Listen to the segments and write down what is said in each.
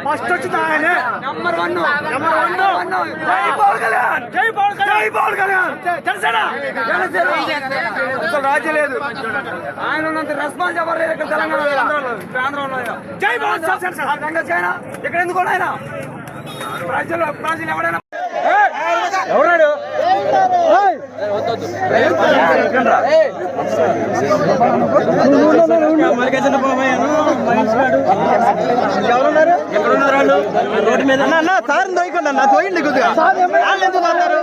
First వచ్చింది ఆయనే number one. జై పవన్ కళ్యాణ్, జై పవన్ కళ్యాణ్, జై పవన్ కళ్యాణ్. జనసేన అసలు రాజ్యం లేదు. ఆయన ఉన్నంత రెస్పాన్స్ ఎవరు లేదు ఇక్కడ తెలంగాణలో, ఆంధ్రలో. జై పవన్ జనసేన ఇక్కడ ఎందుకు ఆయన ప్రజలు ఎవరైనా ఎవరాడు ఎవరున్నారు? ఎక్కడున్నారు వాళ్ళు? రోడ్డు మీద సార్ తోయకుండా నా తోయండి కొద్దిగా. వాళ్ళు ఎందుకు అన్నారు?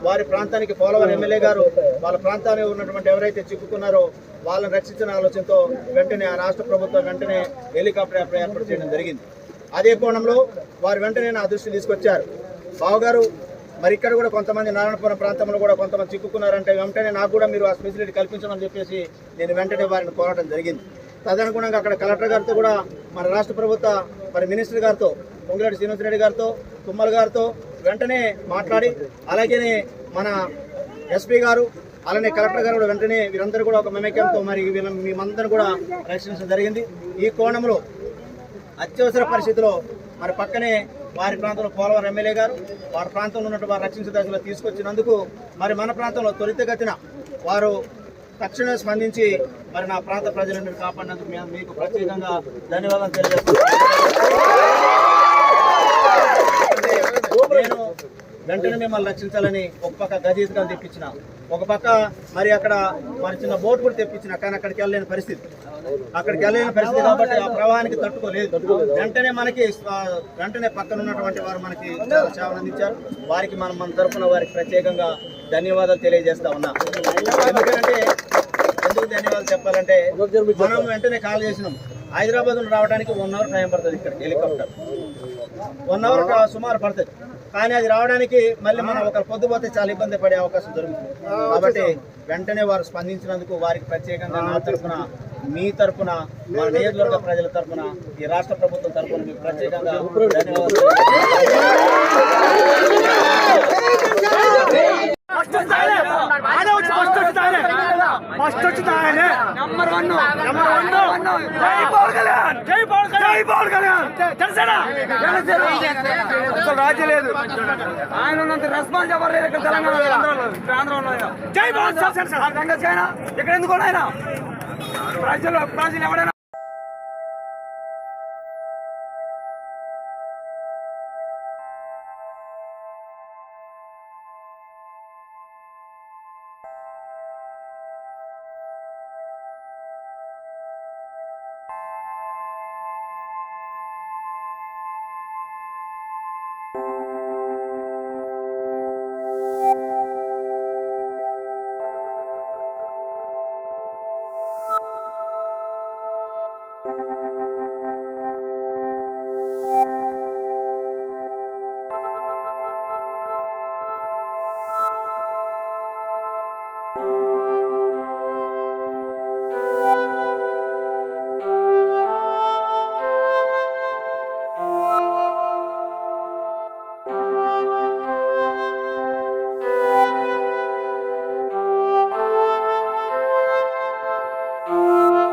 వారి ప్రాంతానికి పోలవరం ఎమ్మెల్యే గారు వాళ్ళ ప్రాంతానికి ఉన్నటువంటి ఎవరైతే చిక్కుకున్నారో వాళ్ళని రక్షించిన ఆలోచనతో వెంటనే ఆ రాష్ట్ర ప్రభుత్వం వెంటనే హెలికాప్టర్ ఏర్పాటు చేయడం జరిగింది. అదే కోణంలో వారు వెంటనే నా దృష్టి తీసుకొచ్చారు. బావగారు మరి ఇక్కడ కూడా కొంతమంది నారాయణపురం ప్రాంతంలో కూడా కొంతమంది చిక్కుకున్నారంటే వెంటనే నాకు కూడా మీరు ఆ ఫెసిలిటీ కల్పించమని చెప్పేసి నేను వెంటనే వారిని కోరడం జరిగింది. తదనుగుణంగా అక్కడ కలెక్టర్ గారితో కూడా మన రాష్ట్ర ప్రభుత్వ మరి మినిస్టర్ గారితో పొంగిరెడ్డి శ్రీనివాసరెడ్డి గారితో తుమ్మల గారితో వెంటనే మాట్లాడి అలాగే మన ఎస్పీ గారు అలానే కలెక్టర్ గారు కూడా వెంటనే వీరందరూ కూడా ఒక మమేక్యంతో మరి మేమందరూ కూడా రక్షించడం జరిగింది. ఈ కోణంలో అత్యవసర పరిస్థితిలో మరి పక్కనే వారి ప్రాంతంలో పోలవరం ఎమ్మెల్యే గారు వారి ప్రాంతంలో ఉన్నట్టు వారు రక్షించే దశలో తీసుకొచ్చినందుకు మరి మన ప్రాంతంలో త్వరితగతిన వారు తక్షణమే స్పందించి మరి నా ప్రాంత ప్రజలను కాపాడినందుకు మీకు ప్రత్యేకంగా ధన్యవాదాలు తెలియజేస్తున్నాను. నేను వెంటనే మిమ్మల్ని రక్షించాలని ఒక పక్క గజీతగా తెప్పించిన, ఒక పక్క మరి అక్కడ మరి చిన్న బోట్ కూడా తెప్పించిన, కానీ అక్కడికి వెళ్ళలేని పరిస్థితి కాబట్టి ఆ ప్రవాహానికి తట్టుకోలేదు. వెంటనే పక్కన ఉన్నటువంటి వారు మనకి సేవలు అందించారు. వారికి మన తరఫున వారికి ప్రత్యేకంగా ధన్యవాదాలు తెలియజేస్తా ఉన్నా. ఎందుకు ధన్యవాదాలు చెప్పాలంటే మనం వెంటనే కాల్ చేసినాం. హైదరాబాద్ రావడానికి 1 అవర్ టైం పడుతుంది. ఇక్కడ హెలికాప్టర్ 1 అవర్ సుమారు పడుతుంది. కానీ అది రావడానికి మళ్ళీ మనం ఒకరు పొద్దుపోతే చాలా ఇబ్బంది పడే అవకాశం దొరుకుతుంది. కాబట్టి వెంటనే వారు స్పందించినందుకు వారికి ప్రత్యేకంగా నా తరఫున మీ తరఫున మన నియోజకవర్గ ప్రజల తరఫున ఈ రాష్ట్ర ప్రభుత్వం తరఫున మీకు ప్రత్యేకంగా ధన్యవాదాలు. ఫస్ట్ వచ్చింది ఆయనే నెంబర్ వన్. జై పవన్ కళ్యాణ్, జై పవన్ కళ్యాణ్, జై పవన్ కళ్యాణ్. జనసేన అసలు రాజ్యం లేదు. ఆయన ఉన్నంత రెస్పాన్స్ ఎవరు లేదు ఇక్కడ తెలంగాణలో, ఆంధ్రలో. జై పవన్ జనసేన ఇక్కడ ఎందుకు ఆయన ప్రజలు ఎవరైనా you.